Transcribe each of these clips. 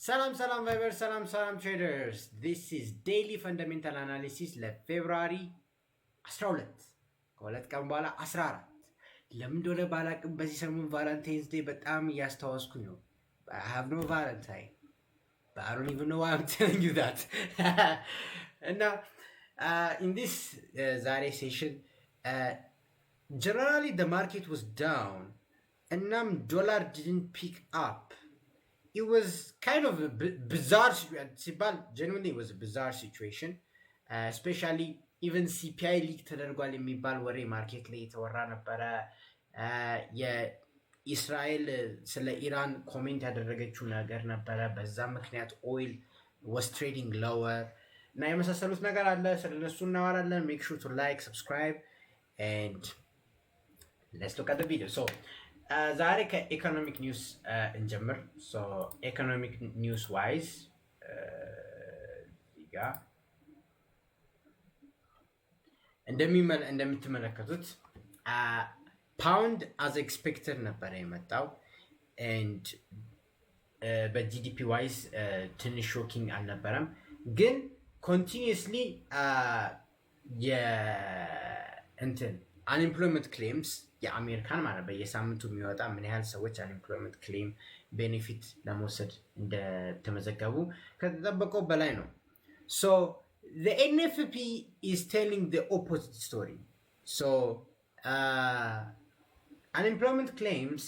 Salam Viber, salam traders. This is daily fundamental analysis ለፌብሩዋሪ 12 ከሁለት ቀን በኋላ 14 ለምን እንደሆነ ባላቅም በዚህ ሰሞን ቫለንታይንስ ዴይ በጣም እያስታወስኩኝ ነው። I have no Valentine, but I don't even know why I'm telling you that. And now, in this Zare session, generally the market was down, and now dollar didn't pick up. It was kind of a bizarre situation. Genuinely, it was a bizarre situation. Especially, even CPI leak ተደርጓል የሚባል ወሬ ማርኬት ላይ የተወራ ነበረ። የእስራኤል ስለ ኢራን ኮሜንት ያደረገችው ነገር ነበረ። በዛ ምክንያት ኦይል was trading lower እና የመሳሰሉት ነገር አለ። ስለነሱ እናወራለን። Make sure to like, subscribe, and let's look at the video. So, ዛሬ ከኢኮኖሚክ ኒውስ እንጀምር። ሶ ኢኮኖሚክ ኒውስ ዋይዝ እዚጋ እንደምትመለከቱት ፓውንድ አዝ ኤክስፔክተድ ነበረ የመጣው ኤንድ በጂዲፒ ዋይዝ ትንሽ ሾኪንግ አልነበረም፣ ግን ኮንቲኒየስሊ የእንትን አንኤምፕሎይመንት ክሌምስ የአሜሪካን ማለት በየሳምንቱ የሚወጣ ምን ያህል ሰዎች አንኤምፕሎይመንት ክሌም ቤኔፊት ለመውሰድ እንደተመዘገቡ ከተጠበቀው በላይ ነው። ሶ the NFP is telling the opposite story. So unemployment claims,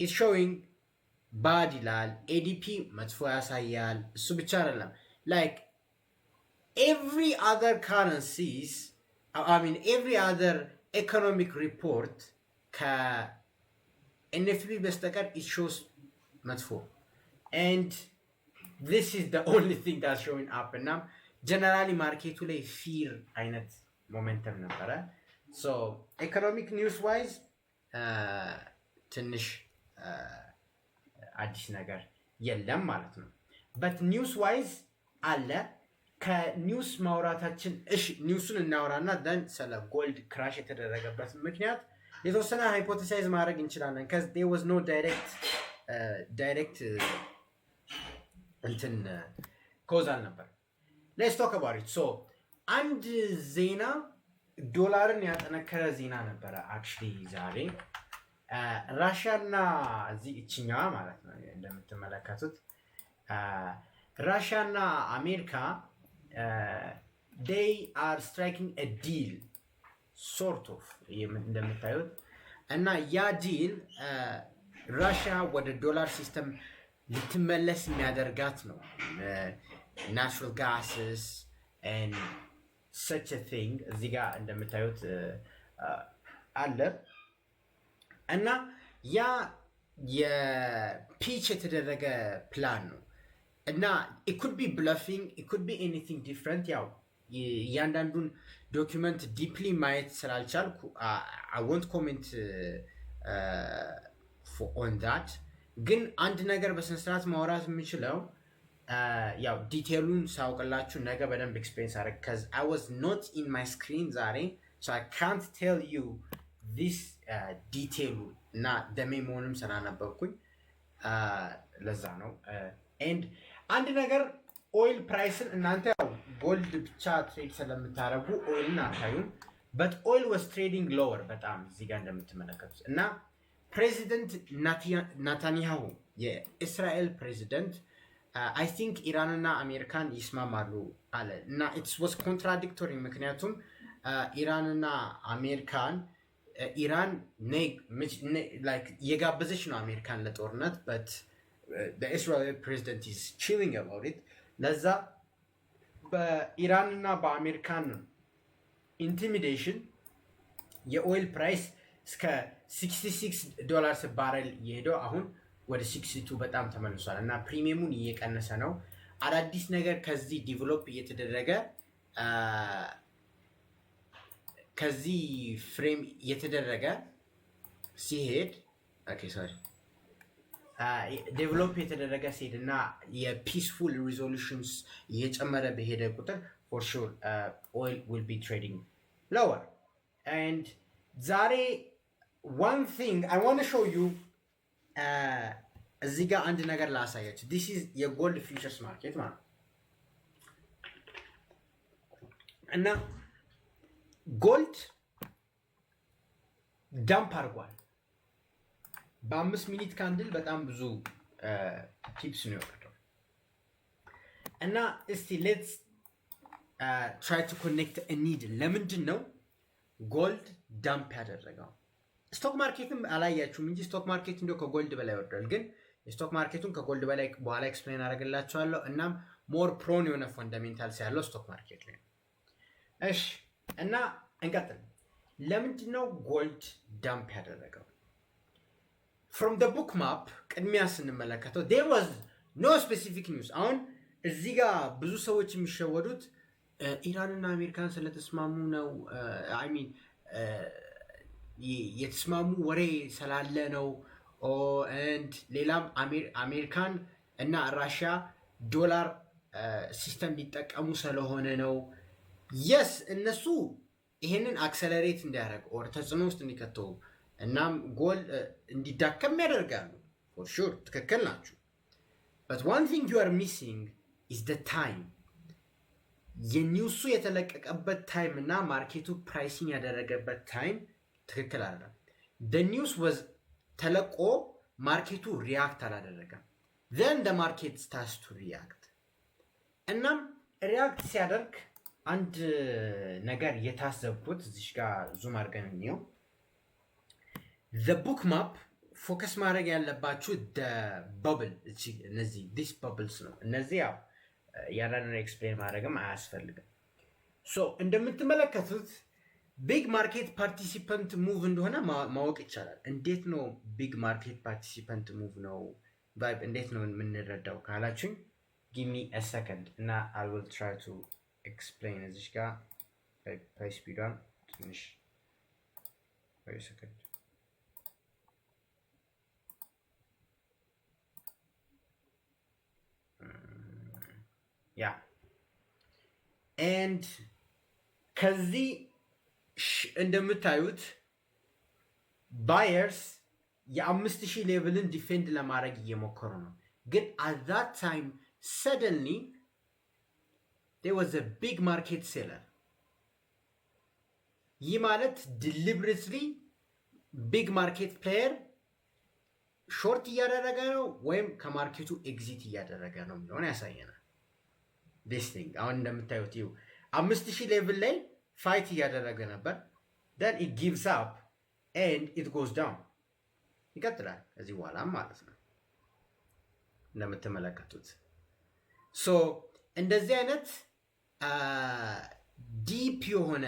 is showing bad ይላል። ADP መጥፎ ያሳያል። እሱ ብቻ አይደለም፣ like every other currencies, every other economic report ከNFP በስተቀር it shows መጥፎ, and this is the only thing that's showing up. እና ጀነራሊ ማርኬቱ ላይ ፊር አይነት ሞሜንተም ነበረ። ሶ ኢኮኖሚክ ኒውስ ዋይዝ ትንሽ አዲስ ነገር የለም ማለት ነው። በት ኒውስ ዋይዝ አለ። ከኒውስ ማውራታችን ኒውሱን እናወራና ደን ስለ ጎልድ ክራሽ የተደረገበት ምክንያት የተወሰነ ሃይፖቴሳይዝ ማድረግ እንችላለን። ከዚ there was no direct እንትን ኮዝ አልነበር። let's talk about it. so አንድ ዜና ዶላርን ያጠነከረ ዜና ነበረ actually ዛሬ ራሽያና እዚህ እችኛዋ ማለት ነው እንደምትመለከቱት ራሽያና አሜሪካ they are striking a deal sort of እንደምታዩት እና ያ ዲል ራሽያ ወደ ዶላር ሲስተም ልትመለስ የሚያደርጋት ነው። ናቹራል ጋስስ and such a thing እዚህ ጋር እንደምታዩት አለ እና ያ የፒች የተደረገ ፕላን ነው እና it could be bluffing, it could be anything different. ያው እያንዳንዱን ዶክመንት ዲፕሊ ማየት ስላልቻልኩ I won't comment on that. ግን አንድ ነገር በስነስርዓት ማውራት የምችለው ያው ዲቴሉን ሳውቅላችሁ ነገ በደንብ ኤክስፔሪንስ አደረግ because I was not in my screen ዛሬ, so I can't tell you this ዲቴሉ እና ደሜ መሆንም ስላነበብኩኝ ለዛ ነው። and አንድ ነገር ኦይል ፕራይስን እናንተ ያው ጎልድ ብቻ ትሬድ ስለምታረጉ ኦይልን አታዩም፣ but oil was trading lower በጣም እዚህ ጋር እንደምትመለከቱት እና ፕሬዚደንት ናታንያሁ የእስራኤል ፕሬዚደንት I think ኢራንና አሜሪካን ይስማማሉ አለ እና it was contradictory ምክንያቱም ኢራንና አሜሪካን ኢራን like የጋበዘች ነው አሜሪካን ለጦርነት, but the Israeli president is chilling about it. ለዛ በኢራንና በአሜሪካን ኢንቲሚዴሽን የኦይል ፕራይስ እስከ $66 ባረል የሄደው አሁን ወደ 62 በጣም ተመልሷል እና ፕሪሚየሙን እየቀነሰ ነው። አዳዲስ ነገር ከዚህ ዲቨሎፕ እየተደረገ ከዚህ ፍሬም እየተደረገ ሲሄድ ዴቨሎፕ የተደረገ ሲሄድ እና የፒስፉል ሪዞሉሽንስ እየጨመረ በሄደ ቁጥር for sure oil will be trading lower. And ዛሬ one thing I want to show you እዚህ ጋር አንድ ነገር ላሳያችሁ። this is የጎልድ ፊውቸርስ ማርኬት ማለት እና ጎልድ ዳምፕ አድርጓል በ5 ሚኒት ካንድል በጣም ብዙ ቲፕስ ነው የወረደው እና እስቲ ሌትስ try to connect a needle ለምንድን ነው ጎልድ ዳምፕ ያደረገው? ስቶክ ማርኬትም አላያችሁም እንጂ ስቶክ ማርኬት እንደው ከጎልድ በላይ ወርዷል። ግን የስቶክ ማርኬቱን ከጎልድ በላይ በኋላ ኤክስፕሌን አደርግላችኋለሁ። እናም ሞር ፕሮን የሆነ ፈንዳሜንታልስ ያለው ስቶክ ማርኬት ላይ ነው። እሺ እና እንቀጥል። ለምንድን ነው ጎልድ ዳምፕ ያደረገው? from the book map ቅድሚያ ስንመለከተው there was no specific news። አሁን እዚህ ጋር ብዙ ሰዎች የሚሸወዱት ኢራንና አሜሪካን ስለተስማሙ ነው። አይ ሚን የተስማሙ ወሬ ስላለ ነው። and ሌላም አሜሪካን እና ራሽያ ዶላር ሲስተም ሊጠቀሙ ስለሆነ ነው። yes እነሱ ይሄንን አክሰለሬት እንዲያደርግ ኦር ተጽዕኖ ውስጥ እንዲከተው እናም ጎል እንዲዳከም ያደርጋሉ። for sure ትክክል ናችሁ። but one thing you are missing is the time። የኒውሱ የተለቀቀበት ታይም እና ማርኬቱ ፕራይሲንግ ያደረገበት ታይም ትክክል አይደለም። the news was ተለቆ ማርኬቱ ሪያክት አላደረገም። then the market starts to react። እናም ሪያክት ሲያደርግ አንድ ነገር የታዘብኩት እዚህ ጋር ዙም አድርገን እንየው። the book map ፎከስ ማድረግ ያለባችሁ the bubble እነዚህ this bubbles ነው። እነዚህ ያው ያራንን ኤክስፕሌን ማድረግም አያስፈልግም። ሶ እንደምትመለከቱት ቢግ ማርኬት ፓርቲሲፐንት ሙቭ እንደሆነ ማወቅ ይቻላል። እንዴት ነው ቢግ ማርኬት ፓርቲሲፐንት ሙቭ ነው ቫይብ እንዴት ነው የምንረዳው ካላችሁኝ give me a second እና I will try to explain እዚህ ጋር ፕራይስ ስፒዷን ትንሽ wait a second yeah and ከዚህ እንደምታዩት ባየርስ የ5000 ሌቭልን ዲፌንድ ለማድረግ እየሞከሩ ነው። ግን at that time suddenly there was a big market seller። ይህ ማለት deliberately big market player ሾርት እያደረገ ነው ወይም ከማርኬቱ ኤግዚት እያደረገ ነው የሚለውን ያሳየናል። this thing አሁን እንደምታዩት ይኸው 5000 ሌቭል ላይ ፋይት እያደረገ ነበር። then it gives up and it goes down ይቀጥላል እዚህ በኋላ ማለት ነው እንደምትመለከቱት። ሶ እንደዚህ አይነት ዲፕ የሆነ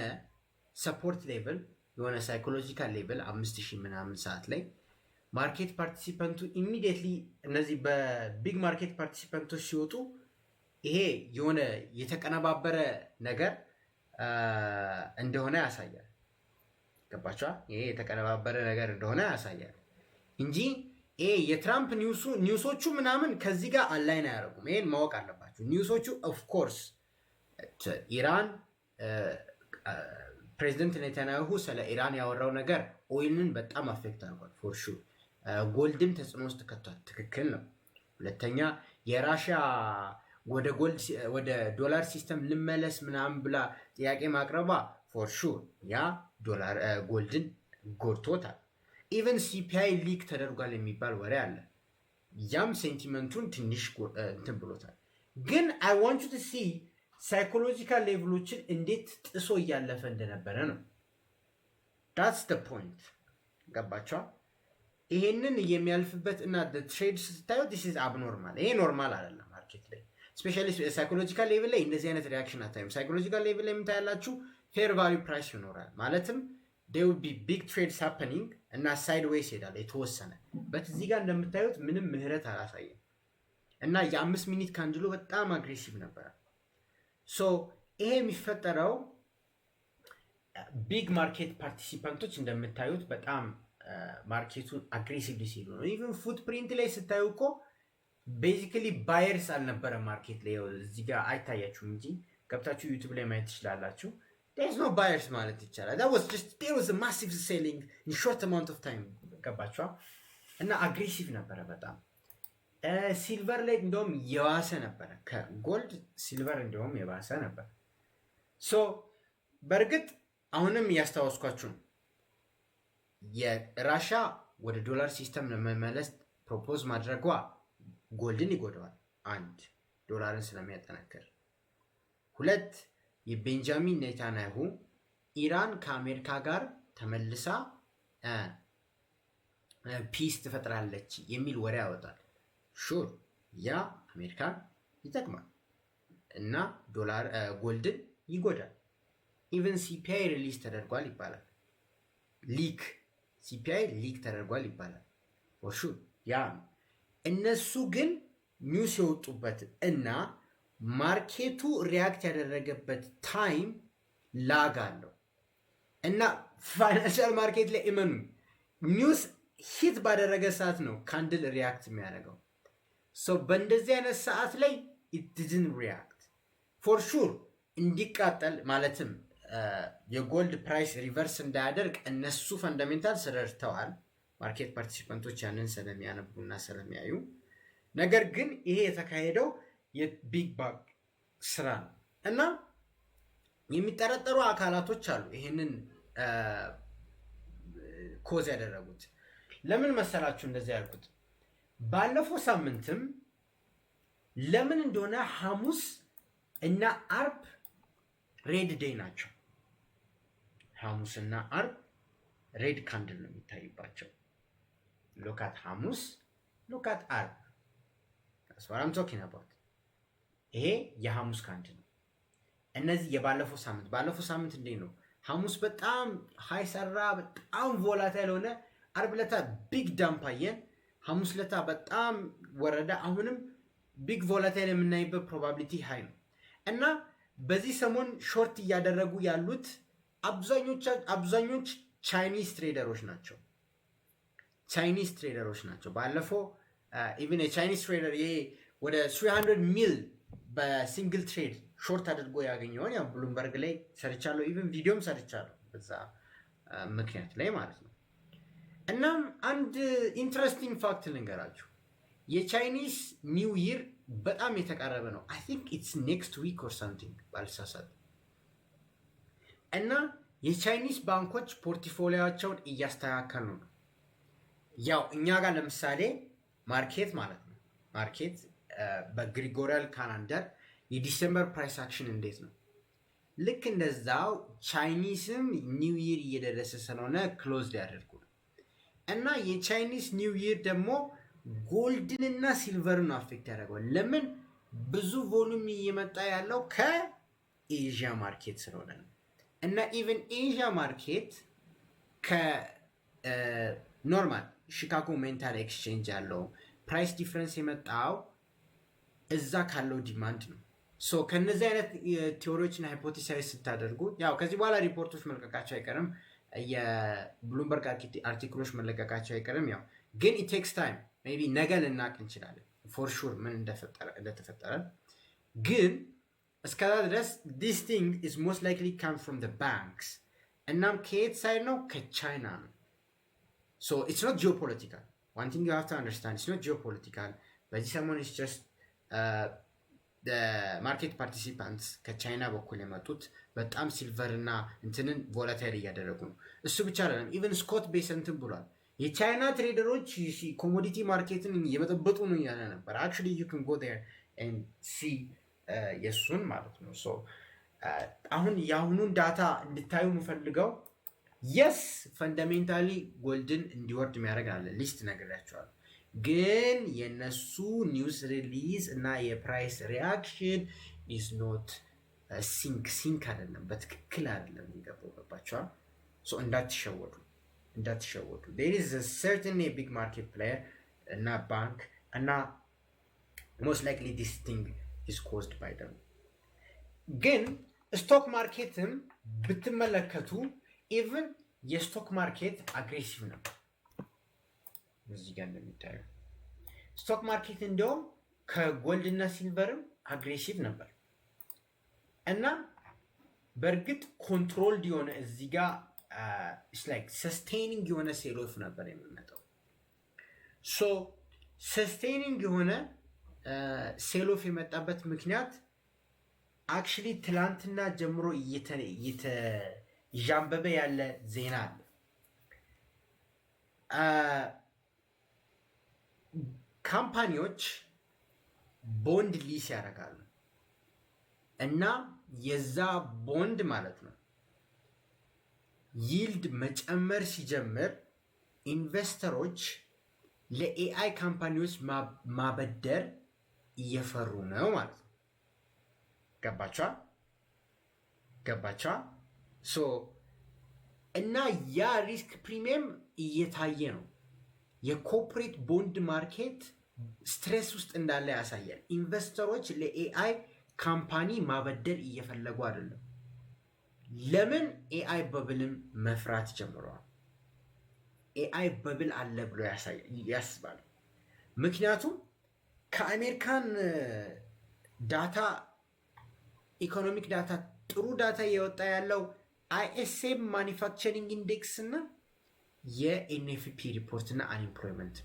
ሰፖርት ሌቭል የሆነ ሳይኮሎጂካል ሌቭል 5000 ምናምን ሰዓት ላይ ማርኬት ፓርቲሲፐንቱ ኢሚዲየትሊ እነዚህ በቢግ ማርኬት ፓርቲሲፐንቶች ሲወጡ ይሄ የሆነ የተቀነባበረ ነገር እንደሆነ ያሳያል። ገባችኋ? ይሄ የተቀነባበረ ነገር እንደሆነ ያሳያል እንጂ ይሄ የትራምፕ ኒውሶቹ ምናምን ከዚህ ጋር አላይን አያደርጉም። ይሄን ማወቅ አለባችሁ። ኒውሶቹ ኦፍ ኮርስ ኢራን ፕሬዚደንት ኔታንያሁ ስለ ኢራን ያወራው ነገር ኦይልን በጣም አፌክት አድርጓል ፎር ሹር። ጎልድም ተጽዕኖ ውስጥ ከቷል። ትክክል ነው። ሁለተኛ የራሽያ ወደ ዶላር ሲስተም ልመለስ ምናምን ብላ ጥያቄ ማቅረባ ፎር ሹር ያ ዶላር ጎልድን ጎድቶታል። ኢቨን ሲፒአይ ሊክ ተደርጓል የሚባል ወሬ አለ። ያም ሴንቲመንቱን ትንሽ እንትን ብሎታል። ግን አይ ዋንት ዩ ቱ ሲ ሳይኮሎጂካል ሌቭሎችን እንዴት ጥሶ እያለፈ እንደነበረ ነው። ዳትስ ደ ፖይንት። ገባችኋ? ይሄንን የሚያልፍበት እና ትሬድ ስታዩ ዲስ ኢዝ አብኖርማል። ይሄ ኖርማል አይደለም ማርኬት ላይ ስፔሻሊ ሳይኮሎጂካል ሌቭል ላይ እንደዚህ አይነት ሪያክሽን አታዩም። ሳይኮሎጂካል ሌቭል ላይ የምታያላችሁ ፌር ቫሊዩ ፕራይስ ይኖራል ማለትም there will be big trades happening እና ሳይድዌይስ ይሄዳል የተወሰነ በት እዚህ ጋር እንደምታዩት ምንም ምህረት አላሳየም እና የ5 ሚኒት ካንድሉ በጣም አግሬሲቭ ነበር። ሶ ይሄ የሚፈጠረው ቢግ ማርኬት ፓርቲሲፓንቶች እንደምታዩት በጣም ማርኬቱን አግሬሲቭሊ ሲሉ ነው። ኢቭን ፉትፕሪንት ላይ ስታዩ እኮ ቤዚካሊ ባየርስ አልነበረ ማርኬት ላይ። እዚህ ጋር አይታያችሁም እንጂ ገብታችሁ ዩቲዩብ ላይ ማየት ትችላላችሁ። there's no buyers ማለት ይቻላል። there was a massive selling in short amount of time ገባችኋ? እና አግሬሲቭ ነበረ በጣም ሲልቨር ላይ እንደውም የባሰ ነበረ። ከጎልድ ሲልቨር እንደውም የባሰ ነበር። ሶ በእርግጥ አሁንም እያስታወስኳችሁ ነው። የራሻ ወደ ዶላር ሲስተም ለመመለስ ፕሮፖዝ ማድረጓ ጎልድን ይጎዳዋል። አንድ ዶላርን ስለሚያጠናክር፣ ሁለት የቤንጃሚን ኔታንያሁ ኢራን ከአሜሪካ ጋር ተመልሳ ፒስ ትፈጥራለች የሚል ወሬ ያወጣል። ሹር ያ አሜሪካን ይጠቅማል እና ዶላር ጎልድን ይጎዳል። ኢቨን ሲፒአይ ሪሊዝ ተደርጓል ይባላል። ሲፒአይ ሊክ ተደርጓል ይባላል። ሹር ያ እነሱ ግን ኒውስ የወጡበት እና ማርኬቱ ሪያክት ያደረገበት ታይም ላግ አለው እና ፋይናንሻል ማርኬት ላይ እመኑ ኒውስ ሂት ባደረገ ሰዓት ነው ካንድል ሪያክት የሚያደርገው። በእንደዚህ አይነት ሰዓት ላይ it didn't react for sure እንዲቃጠል ማለትም የጎልድ ፕራይስ ሪቨርስ እንዳያደርግ እነሱ ፈንዳሜንታል ስረድተዋል። ማርኬት ፓርቲሲፓንቶች ያንን ስለሚያነቡና ስለሚያዩ፣ ነገር ግን ይሄ የተካሄደው የቢግ ባግ ስራ ነው እና የሚጠረጠሩ አካላቶች አሉ ይሄንን ኮዝ ያደረጉት። ለምን መሰላችሁ እንደዚህ ያልኩት? ባለፈው ሳምንትም ለምን እንደሆነ ሐሙስ እና አርብ ሬድ ዴይ ናቸው። ሐሙስና አርብ ሬድ ካንድል ነው የሚታይባቸው። ሎካት ሐሙስ ሎካት አርብ that's what I'm talking about። ይሄ የሐሙስ ካንድል ነው። እነዚህ የባለፈው ሳምንት እንዴት ነው? ሐሙስ በጣም ሃይ ሰራ፣ በጣም ቮላታይል ሆነ። አርብ ለታ ቢግ ዳምፕ አየን። ሐሙስ ለታ በጣም ወረደ። አሁንም ቢግ ቮላታይል የምናይበት ፕሮባቢሊቲ ሃይ ነው እና በዚህ ሰሞን ሾርት እያደረጉ ያሉት አብዛኞች ቻይኒዝ ትሬደሮች ናቸው። ባለፈው ኢቭን የቻይኒዝ ትሬደር ይሄ ወደ 300 ሚል በሲንግል ትሬድ ሾርት አድርጎ ያገኘውን ያው ብሉምበርግ ላይ ሰርቻለሁ፣ ኢቭን ቪዲዮም ሰርቻለሁ በዛ ምክንያት ላይ ማለት ነው። እናም አንድ ኢንትረስቲንግ ፋክት ልንገራችሁ። የቻይኒዝ ኒው ይር በጣም የተቃረበ ነው። አይ ቲንክ ኢትስ ኔክስት ዊክ ኦር ሳምቲንግ ባልሳሳት። እና የቻይኒዝ ባንኮች ፖርትፎሊዮቸውን እያስተካከሉ ነው። ያው እኛ ጋር ለምሳሌ ማርኬት ማለት ነው ማርኬት በግሪጎሪያል ካላንደር የዲሴምበር ፕራይስ አክሽን እንዴት ነው? ልክ እንደዛው ቻይኒስም ኒው ይር እየደረሰ ስለሆነ ክሎዝ ሊያደርጉ ነው እና የቻይኒስ ኒው ይር ደግሞ ጎልድንና ሲልቨርን አፌክት ያደርገዋል። ለምን? ብዙ ቮሉም እየመጣ ያለው ከኤዥያ ማርኬት ስለሆነ ነው እና ኢቨን ኤዥያ ማርኬት ከኖርማል ሺካጎ ሜንታል ኤክስቼንጅ ያለው ፕራይስ ዲፍረንስ የመጣው እዛ ካለው ዲማንድ ነው። ከነዚህ አይነት ቲዎሪዎችና ሃይፖቴሳይዝ ስታደርጉ ያው ከዚህ በኋላ ሪፖርቶች መልቀቃቸው አይቀርም፣ የብሉምበርግ አርቲክሎች መለቀቃቸው አይቀርም። ያው ግን ኢት ቴክስ ታይም ሜይ ቢ ነገ ልናቅ እንችላለን ፎር ሹር ምን እንደተፈጠረ። ግን እስከዛ ድረስ ዲስ ቲንግ ኢዝ ሞስት ላይክሊ ካም ፍሮም ዘ ባንክስ። እናም ከየት ሳይድ ነው? ከቻይና ነው። ኢትስ ኖት ጂኦፖለቲካል። ዋን ቲንግ ዩ ሃቭ ቱ አንደርስታንድ ኢትስ ኖት ጂኦፖለቲካል። በዚህ ሰሞን ኢትስ ጀስት ማርኬት ፓርቲሲፓንትስ ከቻይና በኩል የመጡት በጣም ሲልቨር እና እንትንን ቮላታይል እያደረጉ ነው። እሱ ብቻ አይደለም፣ ኢቨን ስኮት ቤሰንትን ብሏል የቻይና ትሬደሮች ኮሞዲቲ ማርኬትን እየበጠበጡ ነው እያለ ነበር። አክቹዋሊ ዩ ካን ጎ ዜር ኤንድ ሲ የሱን ማለት ነው። አሁን የአሁኑን ዳታ እንድታዩ የምፈልገው የስ ፈንዳሜንታሊ ጎልድን እንዲወርድ የሚያደርግ አለ ሊስት ነግሬያቸዋለሁ። ግን የነሱ ኒውስ ሪሊዝ እና የፕራይስ ሪያክሽን ኢዝ ኖት ሲንክ አይደለም፣ በትክክል አይደለም የሚገባው። ገባቸዋል? እንዳትሸወዱ there is a certain a big market player እና ባንክ እና most likely this thing is caused by them። ግን ስቶክ ማርኬትም ብትመለከቱ ኢቭን የስቶክ ማርኬት አግሬሲቭ ነበር። እዚህ ጋር እንደሚታየው ስቶክ ማርኬት እንደውም ከጎልድ እና ሲልቨርም አግሬሲቭ ነበር እና በእርግጥ ኮንትሮልድ የሆነ እዚህ ጋር ኢትስ ላይክ ሰስቴኒንግ የሆነ ሴል ኦፍ ነበር የሚመጣው። ሰስቴኒንግ የሆነ ሴሎፍ የመጣበት ምክንያት አክቹሊ ትላንትና ጀምሮ እየተዣንበበ ያለ ዜና አለ። ካምፓኒዎች ቦንድ ሊስ ያደርጋሉ እና የዛ ቦንድ ማለት ነው ይልድ መጨመር ሲጀምር ኢንቨስተሮች ለኤአይ ካምፓኒዎች ማበደር እየፈሩ ነው ማለት ነው። ገባችኋ? ሶ እና ያ ሪስክ ፕሪሚየም እየታየ ነው። የኮርፖሬት ቦንድ ማርኬት ስትሬስ ውስጥ እንዳለ ያሳያል። ኢንቨስተሮች ለኤአይ ካምፓኒ ማበደር እየፈለጉ አይደለም። ለምን? ኤአይ በብልን መፍራት ጀምረዋል። ኤአይ በብል አለ ብሎ ያስባል። ምክንያቱም ከአሜሪካን ዳታ ኢኮኖሚክ ዳታ ጥሩ ዳታ እየወጣ ያለው አይኤስኤም ማኒፋክቸሪንግ ኢንዴክስ እና የኤንኤፍፒ ሪፖርት እና አንኤምፕሎይመንት፣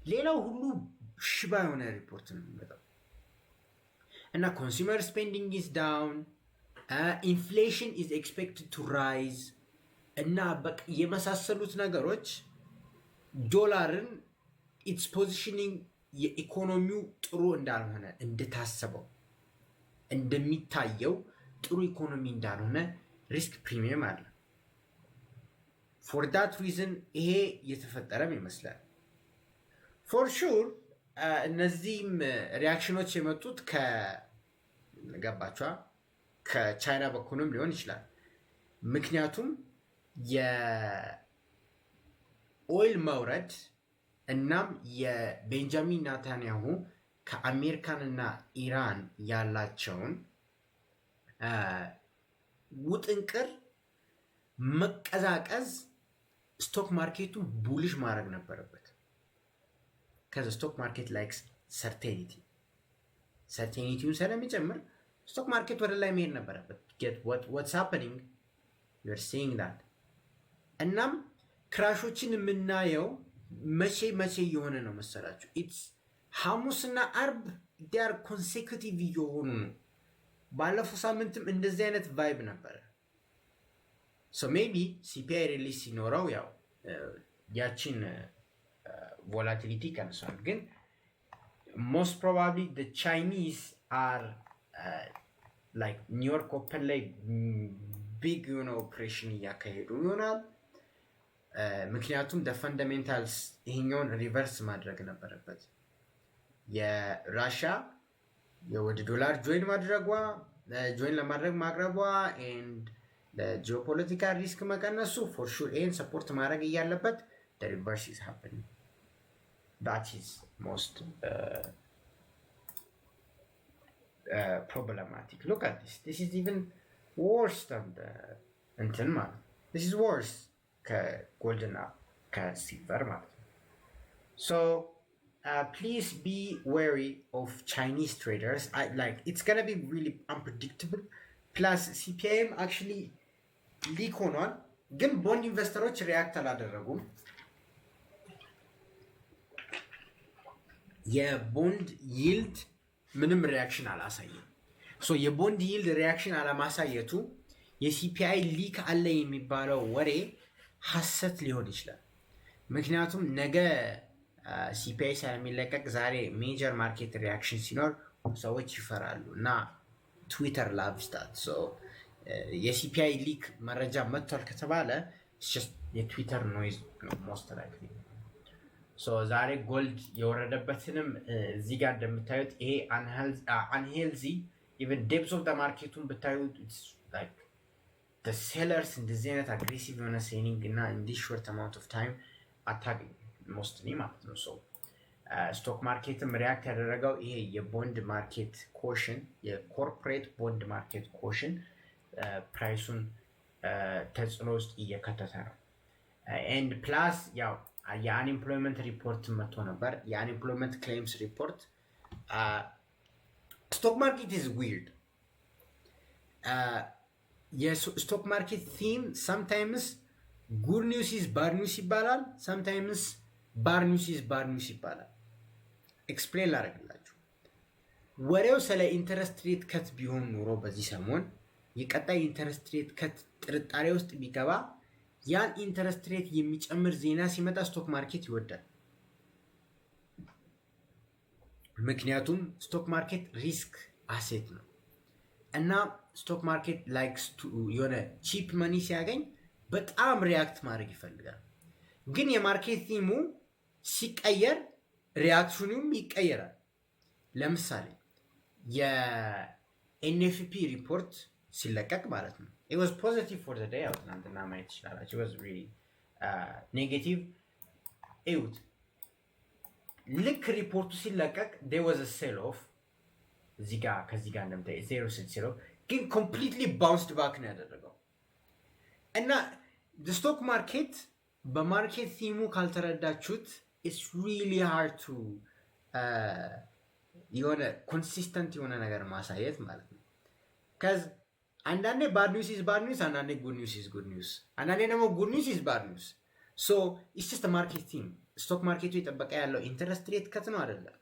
ሌላው ሁሉ ሽባ የሆነ ሪፖርት ነው የሚመጣው እና ኮንሱመር ስፔንዲንግ ኢዝ ዳውን፣ ኢንፍሌሽን ኢዝ ኤክስፔክትድ ቱ ራይዝ እና በቃ የመሳሰሉት ነገሮች ዶላርን ኢትስ ፖዚሽኒንግ የኢኮኖሚው ጥሩ እንዳልሆነ እንደታሰበው እንደሚታየው ጥሩ ኢኮኖሚ እንዳልሆነ ሪስክ ፕሪሚየም አለ። ፎር ዳት ሪዝን ይሄ የተፈጠረም ይመስላል። ፎር ሹር እነዚህም ሪያክሽኖች የመጡት ከገባቿ ከቻይና በኩልም ሊሆን ይችላል። ምክንያቱም የኦይል መውረድ እናም የቤንጃሚን ናታንያሁ ከአሜሪካንና ኢራን ያላቸውን ውጥንቅር መቀዛቀዝ ስቶክ ማርኬቱን ቡሊሽ ማድረግ ነበረበት። ከዚ ስቶክ ማርኬት ላይክ ሰርቴኒቲውን ስለሚጨምር ስቶክ ማርኬት ወደ ላይ መሄድ ነበረበት። ዋትስ ሃፐኒንግ ዩር ሲይንግ ዳት። እናም ክራሾችን የምናየው መቼ እየሆነ ነው መሰላችሁ? ኢትስ ሐሙስና አርብ ዲያር ኮንሴኩቲቭ እየሆኑ ነው። ባለፈው ሳምንትም እንደዚህ አይነት ቫይብ ነበረ። ሶ ሜቢ ሲፒአይ ሪሊዝ ሲኖረው ያው ያቺን ቮላቲሊቲ ቀንሷል። ግን ሞስት ፕሮባብሊ the Chinese are like ኒውዮርክ ኦፕን ላይ ቢግ የሆነ ኦፕሬሽን እያካሄዱ ይሆናል። ምክንያቱም ፈንዳሜንታልስ ይሄኛውን ሪቨርስ ማድረግ ነበረበት። የራሽያ ወደ ዶላር ጆይን ለማድረግ ማቅረቧ ኤንድ ለጂኦፖለቲካል ሪስክ መቀነሱ ፎር ሹር ይህን ሰፖርት ማድረግ እያለበት ሪቨርስ ኢዝ ሃፕኒንግ ዳት ኢዝ ሞስት ፕሮብለማቲክ። ሉክ አት ዲስ ኢዝ ኢቨን ወርስ ዳን እንትን ማለት ዲስ ኢዝ ወርስ ከጎልድና ከሲልቨር ማለት ነው። ሶ please be wary of Chinese traders. It's gonna be really unpredictable. Plus CPIም actually ሊክ ሆኗል፣ ግን ቦንድ ኢንቨስተሮች ሪያክት አላደረጉም። የቦንድ ይልድ ምንም ሪያክሽን አላሳየም። ሶ የቦንድ ይልድ ሪያክሽን አለማሳየቱ የሲፒአይ ሊክ አለ የሚባለው ወሬ ሐሰት ሊሆን ይችላል። ምክንያቱም ነገ ሲፒአይ ስለሚለቀቅ ዛሬ ሜጀር ማርኬት ሪያክሽን ሲኖር ሰዎች ይፈራሉ እና ትዊተር ላቭስታት የሲፒአይ ሊክ መረጃ መጥቷል ከተባለ የትዊተር ኖይዝ ነው ሞስት ላይክሊ። ዛሬ ጎልድ የወረደበትንም እዚህ ጋር እንደምታዩት ይሄ አንሄልዚ ኢቨን ዴፕስ ኦፍ ማርኬቱን ብታዩት ሴለርስ እንደዚህ አይነት አግሬሲቭ የሆነ ሴሊንግ እና እንዲህ ሾርት አማውንት ኦፍ ታይም አታገኝ ሞስትሊ ማለት ነው። ስቶክ ማርኬትም ሪያክት ያደረገው ይሄ የቦንድ ማርኬት ኮሽን የኮርፖሬት ቦንድ ማርኬት ኮሽን ፕራይሱን ተጽዕኖ ውስጥ እየከተተ ነው። ኤንድ ፕላስ ያው የአንኤምፕሎይመንት ሪፖርት መጥቶ ነበር። የአንኤምፕሎይመንት ክሌምስ ሪፖርት ስቶክ ማርኬት ኢዝ ዊርድ። የስቶክ ማርኬት ቲም ሰምታይምስ ጉድ ኒውስ ኢዝ ባድ ኒውስ ይባላል፣ ሰምታይምስ ባድ ኒውስ ኢዝ ባድ ኒውስ ይባላል። ኤክስፕሌን ላደርግላችሁ። ወሬው ስለ ኢንተረስት ሬት ከት ቢሆን ኖሮ በዚህ ሰሞን የቀጣይ ኢንተረስት ሬት ከት ጥርጣሬ ውስጥ ቢገባ ያን ኢንተረስት ሬት የሚጨምር ዜና ሲመጣ ስቶክ ማርኬት ይወዳል። ምክንያቱም ስቶክ ማርኬት ሪስክ አሴት ነው እና ስቶክ ማርኬት ላይክስ የሆነ ቺፕ መኒ ሲያገኝ በጣም ሪያክት ማድረግ ይፈልጋል። ግን የማርኬት ቲሙ ሲቀየር ሪያክሽኑም ይቀየራል። ለምሳሌ የኤንኤፍፒ ሪፖርት ሲለቀቅ ማለት ነው it was positive for the day ያው ትናንትና ማየት ትችላላችሁ። it was really negative እዩት። ልክ ሪፖርቱ ሲለቀቅ there was a sell off እዚህ ጋር ከዚህ ጋር እንደምታይ 0.60 ግን completely bounced back ነው ያደረገው እና the stock market በማርኬት ቲሙ ካልተረዳችሁት it's really hard to የሆነ ኮንሲስተንት የሆነ ነገር ማሳየት ማለት ነው። ከዚ አንዳንዴ ባድ ኒውስ ኢዝ ባድ ኒውስ፣ አንዳንዴ ጉድ ኒውስ ኢዝ ጉድ ኒውስ፣ አንዳንዴ ደግሞ ጉድ ኒውስ ኢዝ ባድ ኒውስ። ሶ ኢትስ ጀስት ማርኬት ቲም። ስቶክ ማርኬቱ የጠበቀ ያለው ኢንተረስት ሬት ከት ነው አይደለም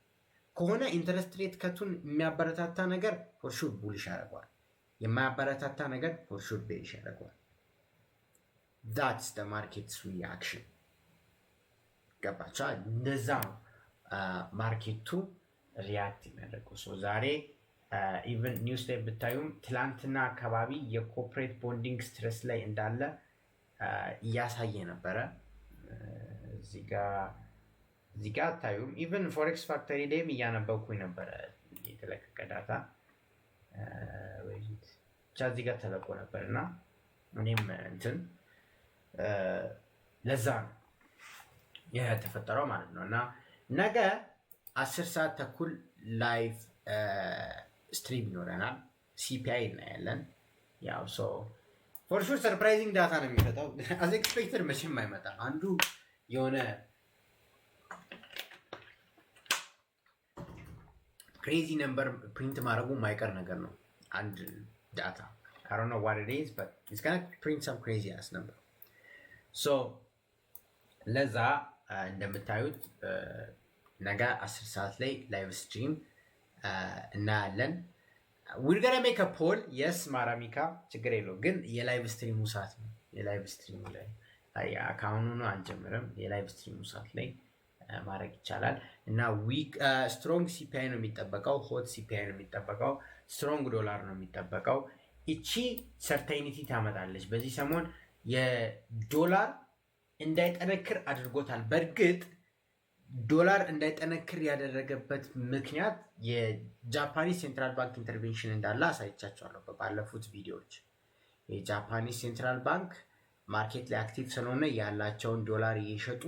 ከሆነ ኢንተረስት ሬት ከቱን የሚያበረታታ ነገር ፎር ሹር ቡሊሽ ያደርገዋል፣ የማያበረታታ ነገር ፎር ሹር ቤሪሽ ያደርገዋል። that's the market's reaction። ገባቻ? እንደዛ ማርኬቱ ሪያክት የሚያደርገው። ሶ ዛሬ ኢቨን ኒውስ ላይ ብታዩም ትላንትና አካባቢ የኮርፖሬት ቦንዲንግ ስትረስ ላይ እንዳለ እያሳየ ነበረ። እዚህ ጋር ታዩም ኢቨን ፎሬክስ ፋክተሪ ላይም እያነበብኩኝ ነበረ የተለቀቀ ዳታ ብቻ እዚህ ጋር ተለቆ ነበር እና እኔም እንትን ለዛ ነው የተፈጠረው ማለት ነው። እና ነገ 10 ሰዓት ተኩል ላይቭ ስትሪም ይኖረናል። ሲፒአይ እናያለን። ያው ሶ ፎር ሹር ሰርፕራይዚንግ ዳታ ነው የሚመጣው። አዝ ኤክስፔክትድ መቼም አይመጣም። አንዱ የሆነ ክሬዚ ነምበር ፕሪንት ማድረጉ የማይቀር ነገር ነው። አንድ ዳታ I don't know what it is but it's gonna print some crazy ass number. So ለዛ እንደምታዩት ነገ 10 ሰዓት ላይ ላይቭ ስትሪም እናያለን። we're gonna make a poll yes ማራሚካ ችግር የለውም ግን የላይቭ ስትሪሙ ሰዓት ነው። የላይቭ ስትሪሙ ላይ ከአሁኑ ነው አንጀምርም። የላይቭ ስትሪሙ ሰዓት ላይ ማድረግ ይቻላል እና ስትሮንግ ሲፒአይ ነው የሚጠበቀው፣ ሆት ሲፒአይ ነው የሚጠበቀው፣ ስትሮንግ ዶላር ነው የሚጠበቀው። እቺ ሰርታይኒቲ ታመጣለች። በዚህ ሰሞን የዶላር እንዳይጠነክር አድርጎታል። በእርግጥ ዶላር እንዳይጠነክር ያደረገበት ምክንያት የጃፓኒስ ሴንትራል ባንክ ኢንተርቬንሽን እንዳለ አሳይቻቸዋለሁ ባለፉት ቪዲዮዎች። የጃፓኒስ ሴንትራል ባንክ ማርኬት ላይ አክቲቭ ስለሆነ ያላቸውን ዶላር እየሸጡ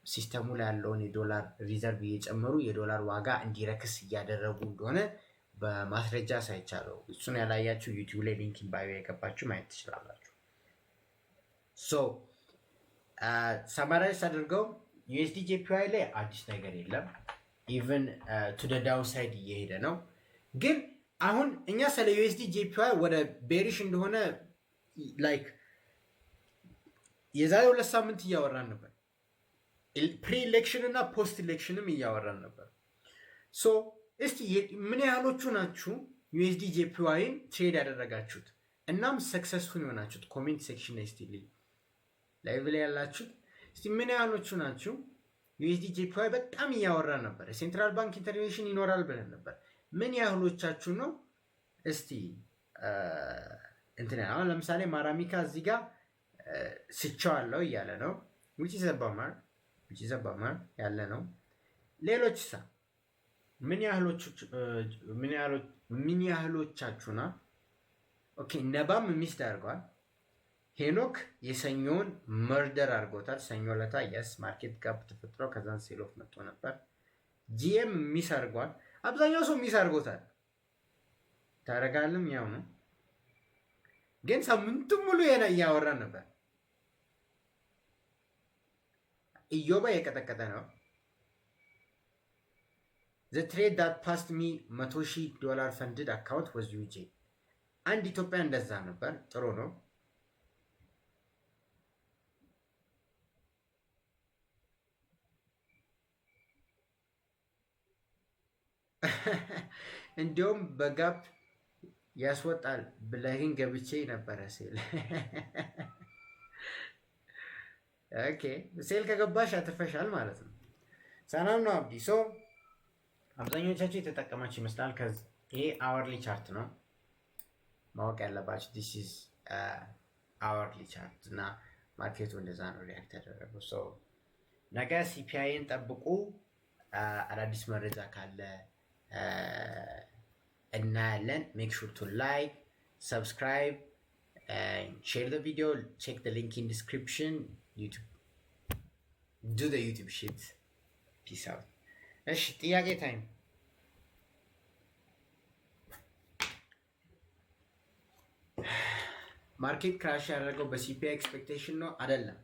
ሲስተሙ ላይ ያለውን የዶላር ሪዘርቭ እየጨመሩ የዶላር ዋጋ እንዲረክስ እያደረጉ እንደሆነ በማስረጃ አሳይቻለሁ። እሱን ያላያችሁ ዩቲዩብ ላይ ሊንክ ባዮ የገባችሁ ማየት ትችላላችሁ። ሶ ሰማራይዝ አድርገው ዩኤስዲ ጄፒዋይ ላይ አዲስ ነገር የለም። ኢቨን ቱ ደ ዳውን ሳይድ እየሄደ ነው። ግን አሁን እኛ ስለ ዩኤስዲ ጄፒዋይ ወደ ቤሪሽ እንደሆነ ላይክ የዛሬ 2 ሳምንት እያወራን ነበር። ፕሪ ኢሌክሽን እና ፖስት ኢሌክሽንም እያወራን ነበር። ሶ እስቲ ምን ያህሎቹ ናችሁ ዩኤስዲ ጄፒዋይን ትሬድ ያደረጋችሁት እናም ሰክሰስፉል የሆናችሁት? ኮሜንት ሴክሽን ላይ እስቲ ላይቭ ላይ ያላችሁት እስቲ ምን ያህሎቹ ናችሁ? ዩኤስዲ ጄፒዋይ በጣም እያወራን ነበር። ሴንትራል ባንክ ኢንተርቬንሽን ይኖራል ብለን ነበር። ምን ያህሎቻችሁ ነው? እስቲ እንትን አሁን ለምሳሌ ማራሚካ እዚህ ጋር ስቻዋለው እያለ ነው which is a bummer ያለ ነው። ሌሎች ምን ያህሎቻችሁና ኦኬ ነባም ሚስት አድርጓል። ሄኖክ የሰኞውን መርደር አድርጎታል። ሰኞ ለታ የስ ማርኬት ጋፕ ተፈጥሮ ከዛን ሴል ኦፍ መጥቶ ነበር። ጂኤም ሚስ አድርጓል። አብዛኛው ሰው ሚስ አድርጎታል። ታረጋልም ያው ነው ግን ሳምንቱን ሙሉ እያወራን ነበር። ኢዮባ የቀጠቀጠ ነው። The trade that passed me $100,000 funded account was UJ። አንድ ኢትዮጵያ እንደዛ ነበር። ጥሩ ነው። እንዲሁም በጋፕ ያስወጣል ብለህን ገብቼ ነበረ ሴል። ኦኬ ሴል ከገባሽ አትርፈሻል ማለት ነው። ሰላም ነው አብዲ። ሶ አብዛኞቻችሁ የተጠቀማችሁ ይመስላል። ይሄ አወርሊ ቻርት ነው ማወቅ ያለባችሁ። ዲስ ኢዝ አወርሊ ቻርት እና ማርኬቱ እንደዛ ነው ሪያክት ያደረገው። ሶ ነገ ሲፒአይን ጠብቁ። አዳዲስ መረጃ ካለ እናያለን። ሜክ ሹር ቱ ላይክ ሰብስክራይብ share the video, check the link in description. YouTube, do the YouTube shit. Peace out. እሺ ጥያቄ ታይም። ማርኬት ክራሽ ያደረገው በሲፒአይ ኤክስፔክቴሽን ነው አይደለም?